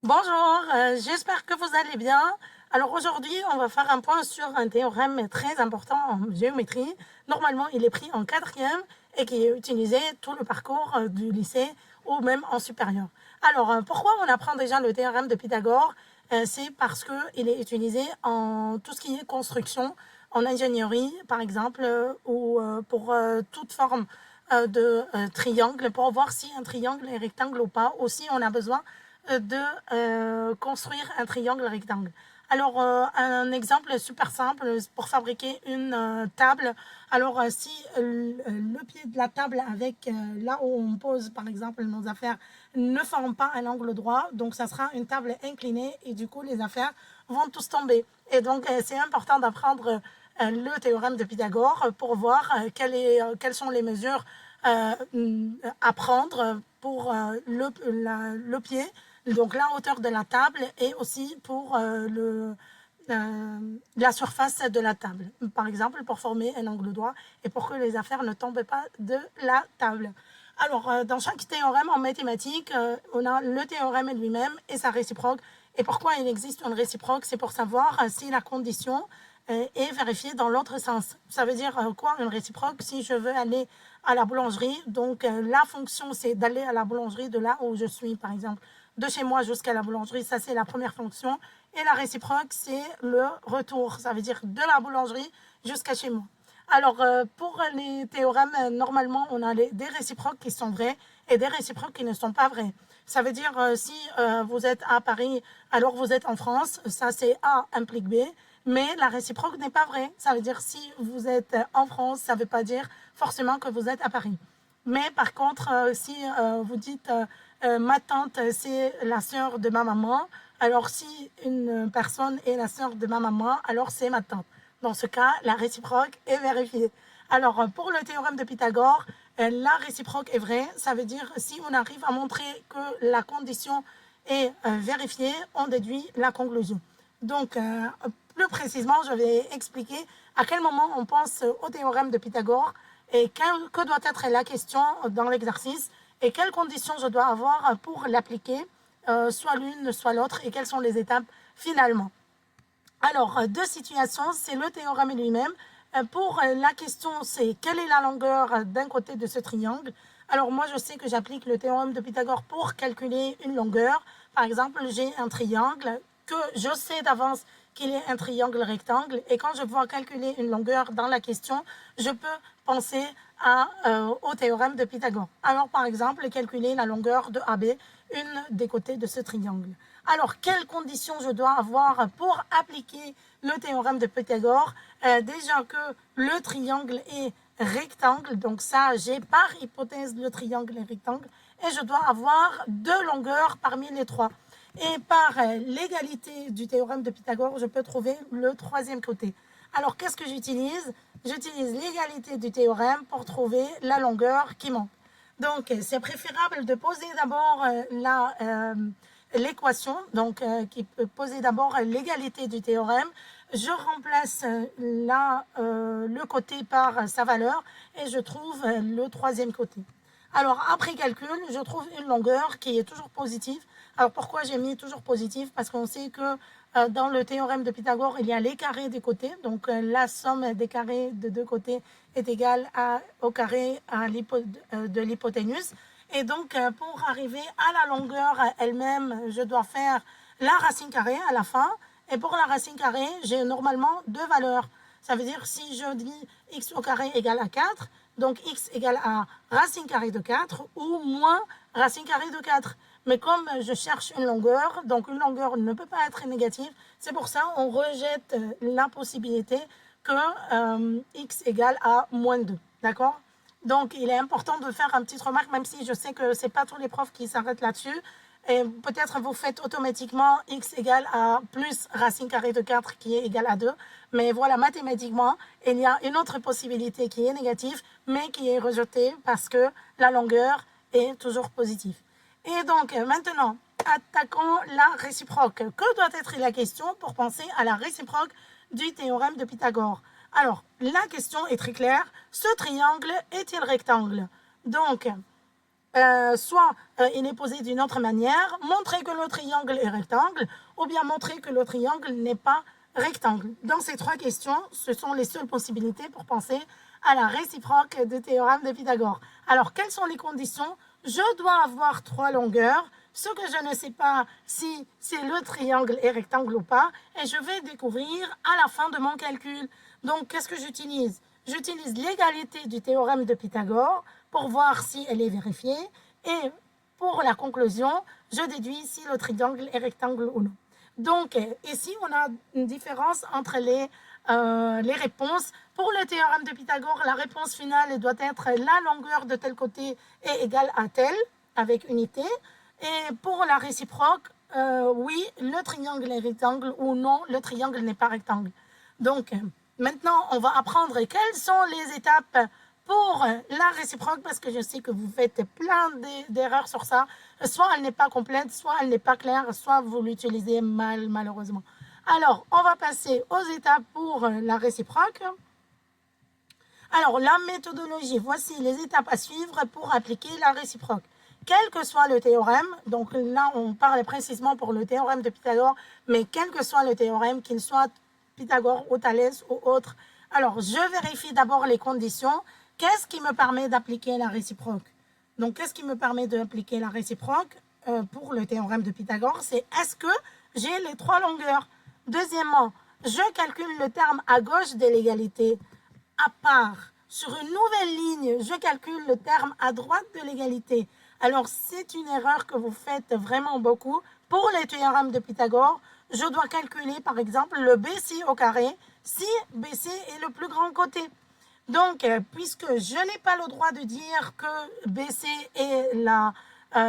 Bonjour, j'espère que vous allez bien. Alors aujourd'hui, on va faire un point sur un théorème très important en géométrie. Normalement, il est pris en quatrième et qui est utilisé tout le parcours du lycée ou même en supérieur. Alors, pourquoi on apprend déjà le théorème de Pythagore? C'est parce qu'il est utilisé en tout ce qui est construction, en ingénierie par exemple, ou pour toute forme de triangle, pour voir si un triangle est rectangle ou pas. Aussi, on a besoin de construire un triangle rectangle. Alors, un exemple super simple pour fabriquer une table. Alors, si le pied de la table avec là où on pose, par exemple, nos affaires ne forme pas un angle droit, donc ça sera une table inclinée et du coup, les affaires vont tous tomber. Et donc, c'est important d'apprendre le théorème de Pythagore pour voir quelles sont les mesures à prendre pour le pied, donc la hauteur de la table et aussi pour la surface de la table. Par exemple, pour former un angle droit et pour que les affaires ne tombent pas de la table. Alors, dans chaque théorème en mathématiques, on a le théorème lui-même et sa réciproque. Et pourquoi il existe une réciproque? C'est pour savoir si la condition est vérifiée dans l'autre sens. Ça veut dire quoi une réciproque? Si je veux aller à la boulangerie, donc la fonction c'est d'aller à la boulangerie de là où je suis, par exemple, de chez moi jusqu'à la boulangerie, ça c'est la première fonction. Et la réciproque, c'est le retour, ça veut dire de la boulangerie jusqu'à chez moi. Alors, pour les théorèmes, normalement, on a des réciproques qui sont vrais et des réciproques qui ne sont pas vrais. Ça veut dire, si vous êtes à Paris, alors vous êtes en France, ça c'est A implique B, mais la réciproque n'est pas vraie. Ça veut dire, si vous êtes en France, ça ne veut pas dire forcément que vous êtes à Paris. Mais par contre, si vous dites ma tante, c'est la sœur de ma maman, alors si une personne est la sœur de ma maman, alors c'est ma tante. Dans ce cas, la réciproque est vérifiée. Alors, pour le théorème de Pythagore, la réciproque est vraie. Ça veut dire, si on arrive à montrer que la condition est vérifiée, on déduit la conclusion. Donc, plus précisément, je vais expliquer à quel moment on pense au théorème de Pythagore et que doit être la question dans l'exercice et quelles conditions je dois avoir pour l'appliquer, soit l'une, soit l'autre, et quelles sont les étapes finalement. Alors, deux situations, c'est le théorème lui-même. Pour la question, c'est quelle est la longueur d'un côté de ce triangle. Alors, moi, je sais que j'applique le théorème de Pythagore pour calculer une longueur. Par exemple, j'ai un triangle que je sais d'avance qu'il est un triangle rectangle. Et quand je vois calculer une longueur dans la question, je peux penser au théorème de Pythagore. Alors, par exemple, calculer la longueur de AB, une des côtés de ce triangle. Alors, quelles conditions je dois avoir pour appliquer le théorème de Pythagore? Déjà que le triangle est rectangle, donc ça, j'ai par hypothèse le triangle est rectangle, et je dois avoir deux longueurs parmi les trois. Et par l'égalité du théorème de Pythagore, je peux trouver le troisième côté. Alors, qu'est-ce que j'utilise? J'utilise l'égalité du théorème pour trouver la longueur qui manque. Donc, c'est préférable de poser d'abord l'équation, donc qui peut poser d'abord l'égalité du théorème. Je remplace le côté par sa valeur et je trouve le troisième côté. Alors, après calcul, je trouve une longueur qui est toujours positive. Alors, pourquoi j'ai mis toujours positive? Parce qu'on sait que dans le théorème de Pythagore, il y a les carrés des côtés. Donc, la somme des carrés de deux côtés est égale au carré de l'hypoténuse. Et donc, pour arriver à la longueur elle-même, je dois faire la racine carrée à la fin. Et pour la racine carrée, j'ai normalement deux valeurs. Ça veut dire, si je dis x au carré égale à 4, donc x égale à racine carrée de 4 ou moins racine carrée de 4. Mais comme je cherche une longueur, donc une longueur ne peut pas être négative, c'est pour ça qu'on rejette la possibilité que x égale à moins 2. D'accord? Donc, il est important de faire une petite remarque, même si je sais que ce n'est pas tous les profs qui s'arrêtent là-dessus. Et peut-être vous faites automatiquement x égale à plus racine carrée de 4 qui est égale à 2. Mais voilà, mathématiquement, il y a une autre possibilité qui est négative, mais qui est rejetée parce que la longueur est toujours positive. Et donc, maintenant, attaquons la réciproque. Que doit être la question pour penser à la réciproque du théorème de Pythagore? Alors, la question est très claire. Ce triangle est-il rectangle? Donc, soit il est posé d'une autre manière, montrer que le triangle est rectangle, ou bien montrer que le triangle n'est pas rectangle. Dans ces trois questions, ce sont les seules possibilités pour penser à la réciproque du théorème de Pythagore. Alors, quelles sont les conditions? Je dois avoir trois longueurs, ce que je ne sais pas si le triangle est rectangle ou pas, et je vais découvrir à la fin de mon calcul. Donc, qu'est-ce que j'utilise? J'utilise l'égalité du théorème de Pythagore pour voir si elle est vérifiée, et pour la conclusion, je déduis si le triangle est rectangle ou non. Donc, ici, on a une différence entre les réponses. Pour le théorème de Pythagore, la réponse finale doit être la longueur de tel côté est égale à telle, avec unité. Et pour la réciproque, oui, le triangle est rectangle ou non, le triangle n'est pas rectangle. Donc, maintenant, on va apprendre quelles sont les étapes pour la réciproque, parce que je sais que vous faites plein d'erreurs sur ça. Soit elle n'est pas complète, soit elle n'est pas claire, soit vous l'utilisez mal, malheureusement. Alors, on va passer aux étapes pour la réciproque. Alors, la méthodologie, voici les étapes à suivre pour appliquer la réciproque. Quel que soit le théorème, donc là, on parle précisément pour le théorème de Pythagore, mais quel que soit le théorème, qu'il soit Pythagore ou Thalès ou autre, alors je vérifie d'abord les conditions. Qu'est-ce qui me permet d'appliquer la réciproque? Donc, qu'est-ce qui me permet d'appliquer la réciproque pour le théorème de Pythagore? C'est est-ce que j'ai les trois longueurs? Deuxièmement, je calcule le terme à gauche de l'égalité à part. Sur une nouvelle ligne, je calcule le terme à droite de l'égalité. Alors, c'est une erreur que vous faites vraiment beaucoup. Pour les théorèmes de Pythagore, je dois calculer, par exemple, le BC au carré si BC est le plus grand côté. Donc, puisque je n'ai pas le droit de dire que BC est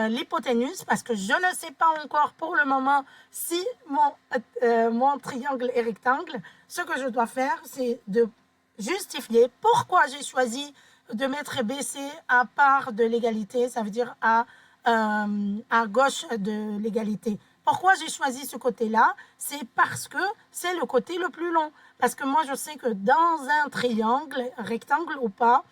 l'hypoténuse, parce que je ne sais pas encore pour le moment si mon triangle est rectangle, ce que je dois faire, c'est de justifier pourquoi j'ai choisi de mettre BC à part de l'égalité, ça veut dire à gauche de l'égalité. Pourquoi j'ai choisi ce côté-là? C'est parce que c'est le côté le plus long. Parce que moi, je sais que dans un triangle, rectangle ou pas,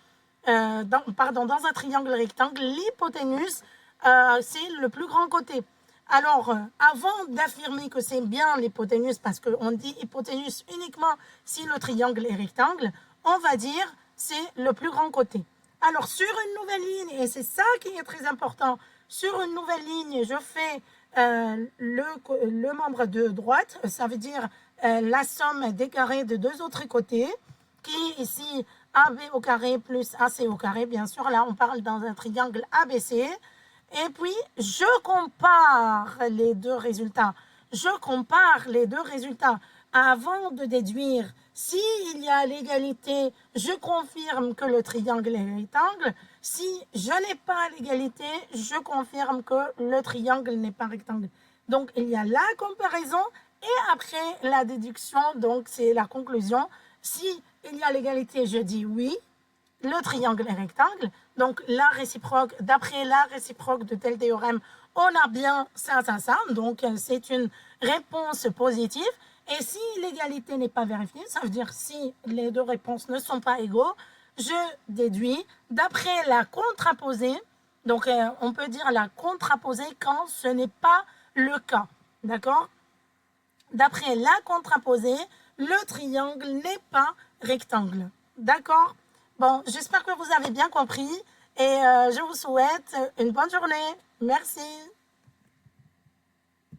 dans un triangle rectangle, l'hypoténuse, c'est le plus grand côté. Alors, avant d'affirmer que c'est bien l'hypoténuse, parce qu'on dit hypoténuse uniquement si le triangle est rectangle, on va dire c'est le plus grand côté. Alors, sur une nouvelle ligne, et c'est ça qui est très important, sur une nouvelle ligne, je fais le membre de droite, ça veut dire la somme des carrés de deux autres côtés, qui est ici AB au carré plus AC au carré. Bien sûr, là, on parle dans un triangle ABC. Et puis, je compare les deux résultats. Je compare les deux résultats avant de déduire. S'il y a l'égalité, je confirme que le triangle est rectangle. Si je n'ai pas l'égalité, je confirme que le triangle n'est pas rectangle. Donc, il y a la comparaison et après la déduction, donc c'est la conclusion. Si il y a l'égalité, je dis oui, le triangle est rectangle. Donc, la réciproque, d'après la réciproque de tel théorème, on a bien ça. Donc, c'est une réponse positive. Et si l'égalité n'est pas vérifiée, ça veut dire si les deux réponses ne sont pas égaux, je déduis d'après la contraposée. Donc, on peut dire la contraposée quand ce n'est pas le cas. D'accord? D'après la contraposée, le triangle n'est pas rectangle. D'accord? Bon, j'espère que vous avez bien compris et je vous souhaite une bonne journée. Merci.